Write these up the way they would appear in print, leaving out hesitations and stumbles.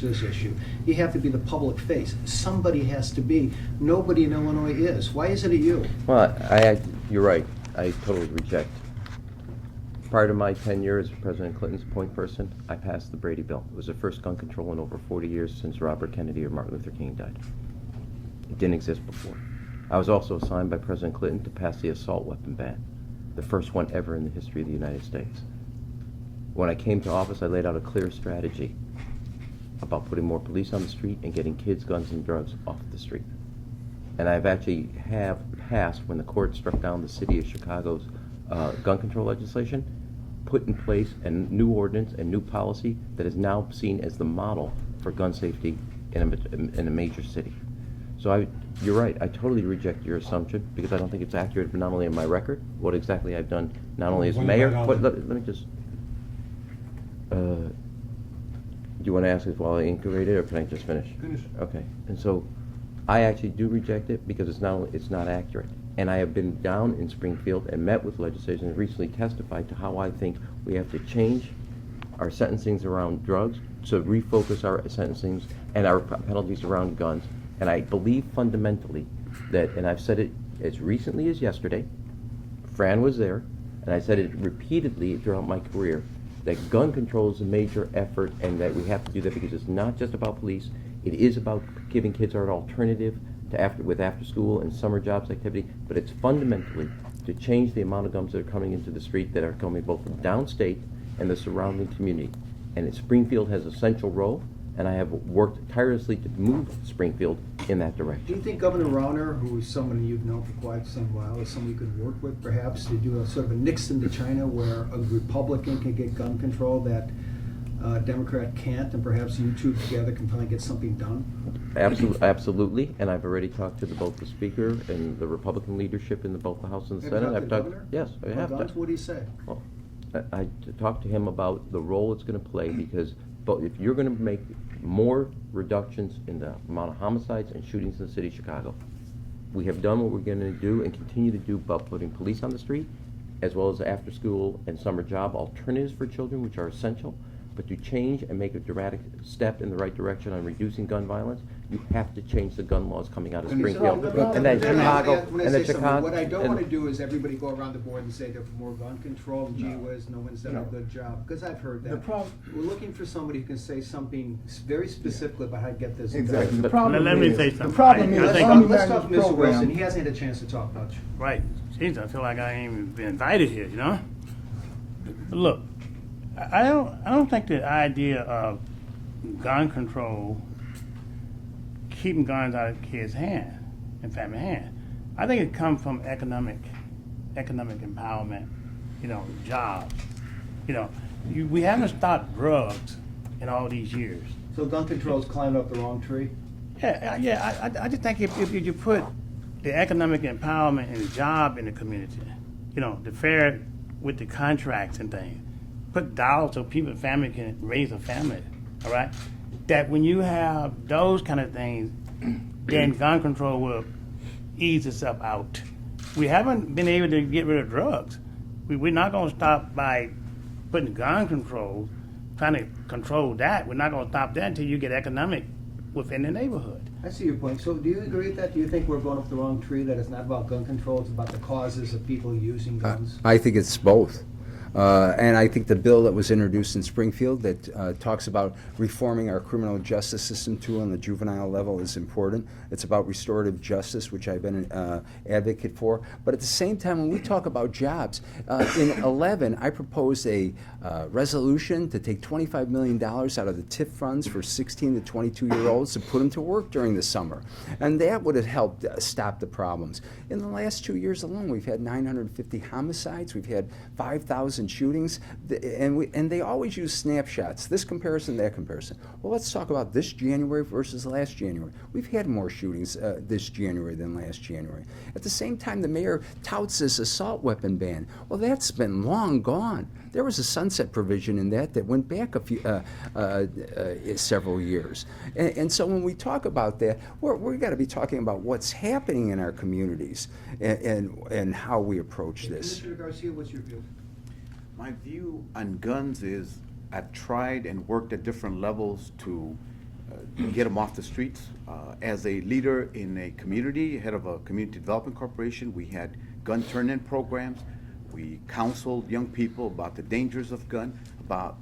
this issue. You have to be the public face. Somebody has to be. Nobody in Illinois is. Why isn't it you? Well, you're right. I totally reject. Prior to my tenure as President Clinton's point person, I passed the Brady Bill. It was the first gun control in over 40 years since Robert Kennedy or Martin Luther King died. It didn't exist before. I was also assigned by President Clinton to pass the assault weapon ban, the first one ever in the history of the United States. When I came to office, I laid out a clear strategy about putting more police on the street and getting kids, guns, and drugs off the street. And I've actually passed, when the court struck down the city of Chicago's gun control legislation, put in place a new ordinance and new policy that is now seen as the model for gun safety in a major city. So you're right, I totally reject your assumption because I don't think it's accurate, not only in my record, what exactly I've done, not only as mayor, but let me just, do you want to ask this while I incubate it, or can I just finish? Finish. Okay, and so I actually do reject it because it's not accurate. And I have been down in Springfield and met with legislators and recently testified to how I think we have to change our sentencings around drugs to refocus our sentencings and our penalties around guns. And I believe fundamentally that, and I've said it as recently as yesterday, Fran was there, and I said it repeatedly throughout my career, that gun control is a major effort and that we have to do that because it's not just about police, it is about giving kids an alternative to after school and summer jobs activity, but it's fundamentally to change the amount of guns that are coming into the street that are coming both from downstate and the surrounding community. And Springfield has a central role, and I have worked tirelessly to move Springfield in that direction. Do you think Governor Rauner, who is someone you've known for quite some while, is somebody you could work with perhaps to do a sort of a Nixon to China where a Republican can get gun control that Democrat can't, and perhaps you two together can finally get something done? Absolutely, and I've already talked to both the Speaker and the Republican leadership in both the House and the Senate. Have you talked to the governor? Yes, I have. Guns? What do you say? Well, I talked to him about the role it's going to play because if you're going to make more reductions in the amount of homicides and shootings in the city of Chicago, we have done what we're going to do and continue to do about putting police on the street, as well as after school and summer job alternatives for children, which are essential. But to change and make a dramatic step in the right direction on reducing gun violence, you have to change the gun laws coming out of Springfield. And then Chicago, What I don't want to do is everybody go around the board and say they're for more gun control, and gee whiz, no one's done a good job, because I've heard that. We're looking for somebody who can say something very specifically about how to get this Exactly. done. Let me say something. The problem is, Let's talk to Mr. Wilson. He hasn't had a chance to talk much. Right. Jeez, I feel like I ain't even been invited here, you know? But look, I don't think the idea of gun control, keeping guns out of kids' hands and family hands, I think it comes from economic empowerment, jobs. We haven't stopped drugs in all these years. So gun control's climbed up the wrong tree? Yeah. I just think if you put the economic empowerment and the job in the community, the fair with the contracts and things, put dollars so people, family can raise a family, all right? That when you have those kind of things, then gun control will ease itself out. We haven't been able to get rid of drugs. We're not going to stop by putting gun control, trying to control that. We're not going to stop that until you get economic within the neighborhood. I see your point. So do you agree with that? Do you think we're going up the wrong tree, that it's not about gun control, it's about the causes of people using guns? I think it's both. And I think the bill that was introduced in Springfield that talks about reforming our criminal justice system too on the juvenile level is important. It's about restorative justice, which I've been an advocate for. But at the same time, when we talk about jobs, in 11, I proposed a resolution to take $25 million out of the TIF funds for 16 to 22-year-olds to put them to work during the summer. And that would have helped stop the problems. In the last 2 years alone, we've had 950 homicides. We've had 5,000 shootings, and they always use snapshots, this comparison, that comparison. Well, let's talk about this January versus last January. We've had more shootings this January than last January. At the same time, the mayor touts this assault weapon ban. Well, that's been long gone. There was a sunset provision in that went back a few, several years. And so when we talk about that, we've got to be talking about what's happening in our communities and how we approach this. Mr. Garcia, what's your view? My view on guns is I've tried and worked at different levels to get them off the streets. As a leader in a community, head of a community development corporation, we had gun turn-in programs. We counseled young people about the dangers of gun, about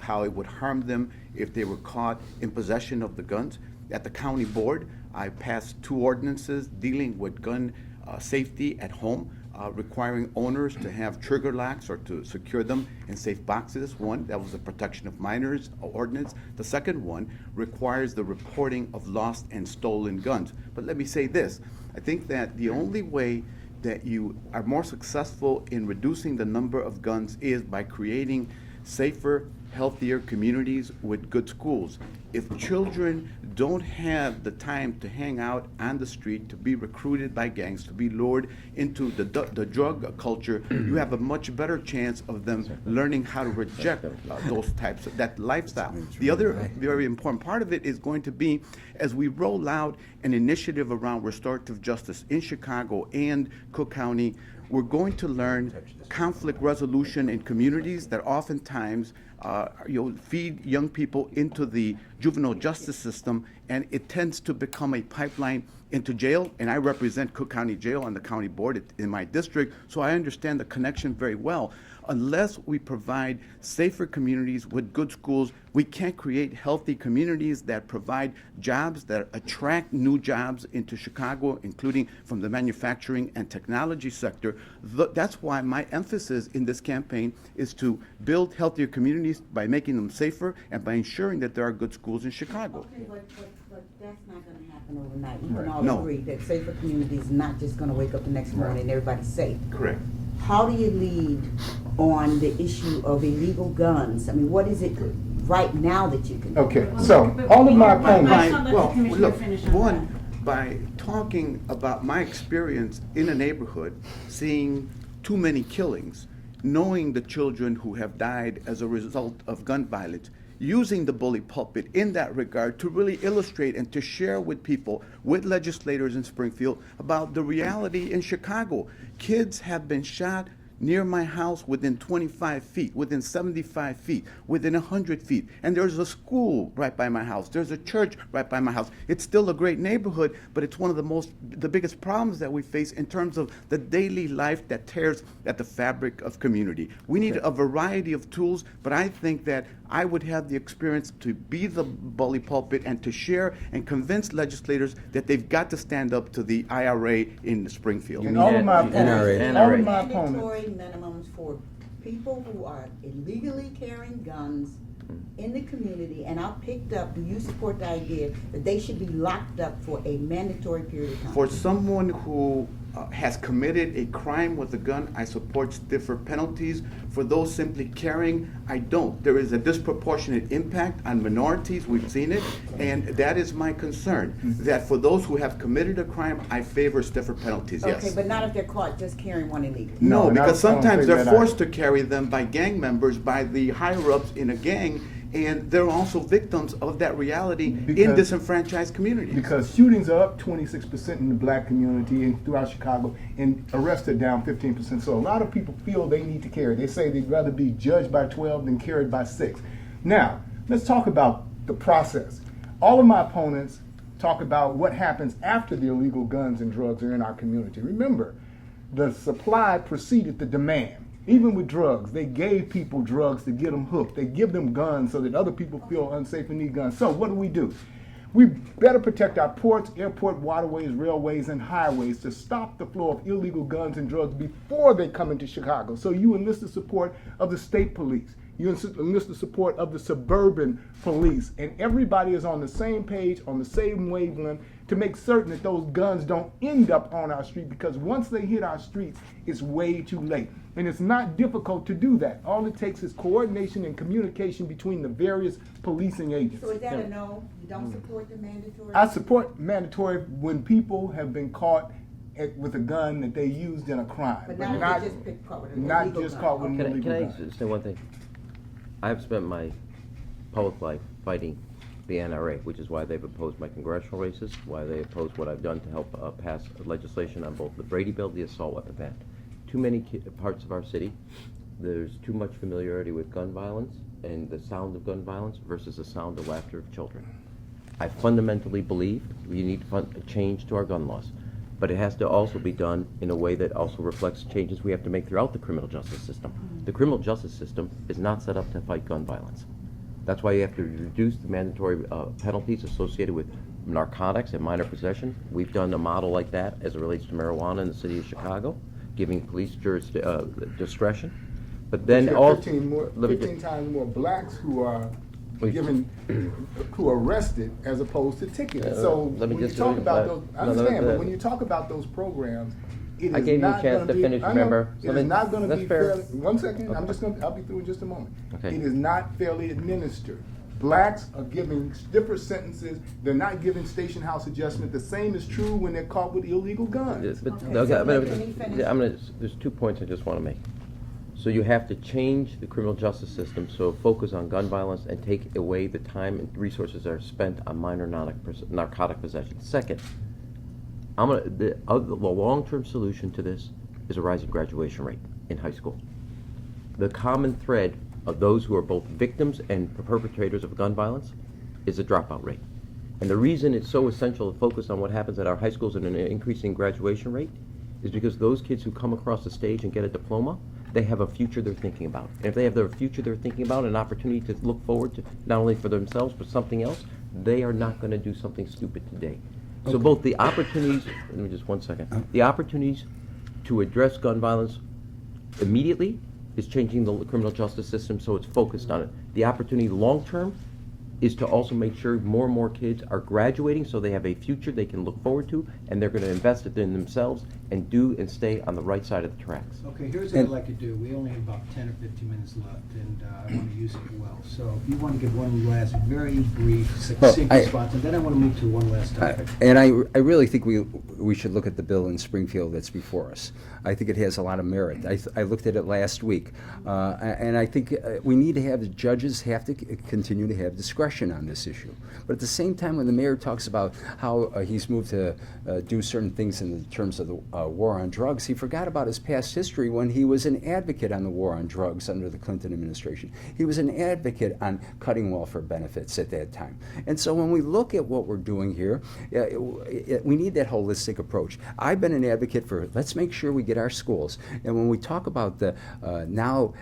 how it would harm them if they were caught in possession of the guns. At the county board, I passed 2 ordinances dealing with gun safety at home, requiring owners to have trigger locks or to secure them in safe boxes. One, that was the protection of minors ordinance. The second one requires the reporting of lost and stolen guns. But let me say this, I think that the only way that you are more successful in reducing the number of guns is by creating safer, healthier communities with good schools. If children don't have the time to hang out on the street, to be recruited by gangs, to be lured into the drug culture, you have a much better chance of them learning how to reject those types of that lifestyle. The other very important part of it is going to be as we roll out an initiative around restorative justice in Chicago and Cook County, we're going to learn conflict resolution in communities that oftentimes feed young people into the juvenile justice system, and it tends to become a pipeline into jail. And I represent Cook County Jail on the county board in my district, so I understand the connection very well. Unless we provide safer communities with good schools, we can't create healthy communities that provide jobs, that attract new jobs into Chicago, including from the manufacturing and technology sector. That's why my emphasis in this campaign is to build healthier communities by making them safer and by ensuring that there are good schools in Chicago. Okay, but that's not gonna happen overnight. We can all No. agree that safer communities not just gonna wake up the next morning and everybody's safe. Correct. How do you lead on the issue of illegal guns? I mean, what is it right now that you can do? Okay, so all of my opponents, By talking about my experience in a neighborhood, seeing too many killings, knowing the children who have died as a result of gun violence, using the bully pulpit in that regard to really illustrate and to share with people, with legislators in Springfield, about the reality in Chicago. Kids have been shot near my house within 25 feet, within 75 feet, within 100 feet. And there's a school right by my house. There's a church right by my house. It's still a great neighborhood, but it's one of the biggest problems that we face in terms of the daily life that tears at the fabric of community. We need a variety of tools, but I think that I would have the experience to be the bully pulpit and to share and convince legislators that they've got to stand up to the IRA in Springfield. and all of my NRA. opponents, all of my Mandatory opponents, minimums for people who are illegally carrying guns in the community, and I picked up, do you support the idea that they should be locked up for a mandatory period of time? For someone who has committed a crime with a gun, I support stiffer penalties. For those simply carrying, I don't. There is a disproportionate impact on minorities, we've seen it, and that is my concern. That for those who have committed a crime, I favor stiffer penalties, yes. Okay, but not if they're caught just carrying one illegally. No, No, because I don't sometimes think they're that forced to carry them by gang members, by the higher-ups in a gang, and they're also victims of that reality in Because- disenfranchised communities. because shootings are up 26% in the black community and throughout Chicago, and arrests are down 15%. So a lot of people feel they need to carry. They say they'd rather be judged by 12 than carried by 6. Now, let's talk about the process. All of my opponents talk about what happens after the illegal guns and drugs are in our community. Remember, the supply preceded the demand. Even with drugs, they gave people drugs to get them hooked. They give them guns so that other people feel unsafe and need guns. So what do? We better protect our ports, airport, waterways, railways, and highways to stop the flow of illegal guns and drugs before they come into Chicago. So you enlist the support of the state police. You enlist the support of the suburban police. And everybody is on the same page, on the same wavelength, to make certain that those guns don't end up on our street, because once they hit our streets, it's way too late. And it's not difficult to do that. All it takes is coordination and communication between the various policing agents. So is that a no? You don't support the mandatory? I support mandatory when people have been caught with a gun that they used in a crime, But not if they just pick caught with an not illegal just gun. caught with an Can illegal I gun. say one thing? I've spent my public life fighting the NRA, which is why they've opposed my congressional races, why they oppose what I've done to help pass legislation on both the Brady Bill, the assault weapon ban. Too many parts of our city, there's too much familiarity with gun violence and the sound of gun violence versus the sound of laughter of children. I fundamentally believe we need a change to our gun laws. But it has to also be done in a way that also reflects changes we have to make throughout the criminal justice system. The criminal justice system is not set up to fight gun violence. That's why you have to reduce the mandatory penalties associated with narcotics and minor possession. We've done a model like that as it relates to marijuana in the city of Chicago, giving police discretion. But then You all have 15 times more blacks who are Wait. given, who are arrested as opposed to ticketed. So let me when you just talk do it. about those, I understand, No. but when you talk about those programs, it is I gave you a not chance gonna to be- finish, I know, remember? It Let is me- not gonna that's be fair. fairly, one second, Okay. I'll be through in just a moment. Okay. It is not fairly administered. Blacks are giving different sentences, they're not giving station house adjustment. The same is true when they're caught with illegal guns. But, Okay, okay, so but- let me finish. yeah, there's 2 points I just want to make. So you have to change the criminal justice system so focus on gun violence and take away the time and resources that are spent on minor narcotic possession. Second, the long-term solution to this is a rising graduation rate in high school. The common thread of those who are both victims and perpetrators of gun violence is the dropout rate. And the reason it's so essential to focus on what happens at our high schools and an increasing graduation rate is because those kids who come across the stage and get a diploma, they have a future they're thinking about. And if they have their future they're thinking about, an opportunity to look forward to, not only for themselves, but something else, they are not going to do something stupid today. So both the opportunities, let me just 1 second, the opportunities to address gun violence immediately is changing the criminal justice system so it's focused on it. The opportunity long-term is to also make sure more and more kids are graduating so they have a future they can look forward to, and they're going to invest it in themselves and do and stay on the right side of the tracks. Okay, here's what I'd like to do. We only have about 10 or 15 minutes left, and I want to use it well. So if you want to give one last, very brief, succinct I- response, and then I want to move to one last topic. And I really think we should look at the bill in Springfield that's before us. I think it has a lot of merit. I looked at it last week, and I think we need to have the judges have to continue to have discretion on this issue. But at the same time, when the mayor talks about how he's moved to do certain things in terms of the war on drugs, he forgot about his past history when he was an advocate on the war on drugs under the Clinton administration. He was an advocate on cutting welfare benefits at that time. And so when we look at what we're doing here, we need that holistic approach. I've been an advocate for let's make sure we get our schools. And when we talk about the now,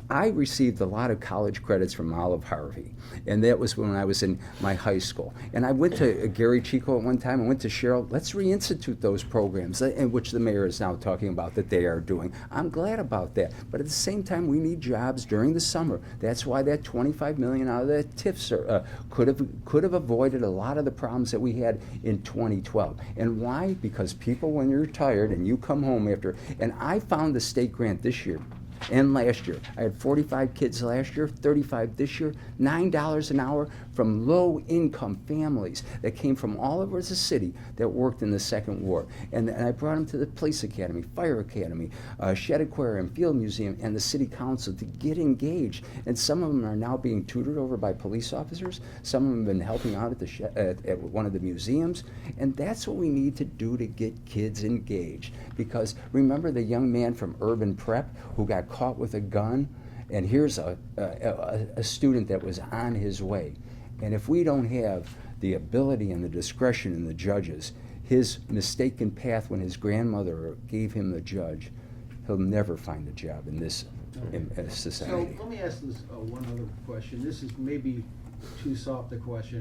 I received a lot of college credits from Olive Harvey, and that was when I was in my high school. And I went to Gary Chico at one time. I went to Cheryl. Let's reinstitute those programs, in which the mayor is now talking about that they are doing. I'm glad about that. But at the same time, we need jobs during the summer. That's why that $25 million out of that TIF could have avoided a lot of the problems that we had in 2012. And why? Because people, when you're tired and you come home after, and I found the state grant this year and last year. I had 45 kids last year, 35 this year, $9 an hour from low-income families that came from all over the city that worked in the Second Ward. And I brought them to the Police Academy, Fire Academy, Shed Aquarium, Field Museum, and the City Council to get engaged. And some of them are now being tutored over by police officers. Some of them have been helping out at one of the museums. And that's what we need to do to get kids engaged. Because remember the young man from Urban Prep who got caught with a gun? And here's a student that was on his way. And if we don't have the ability and the discretion in the judges, his mistaken path when his grandmother gave him the judge, he'll never find a job in this So society. let me ask this one other question. This is maybe too soft a question.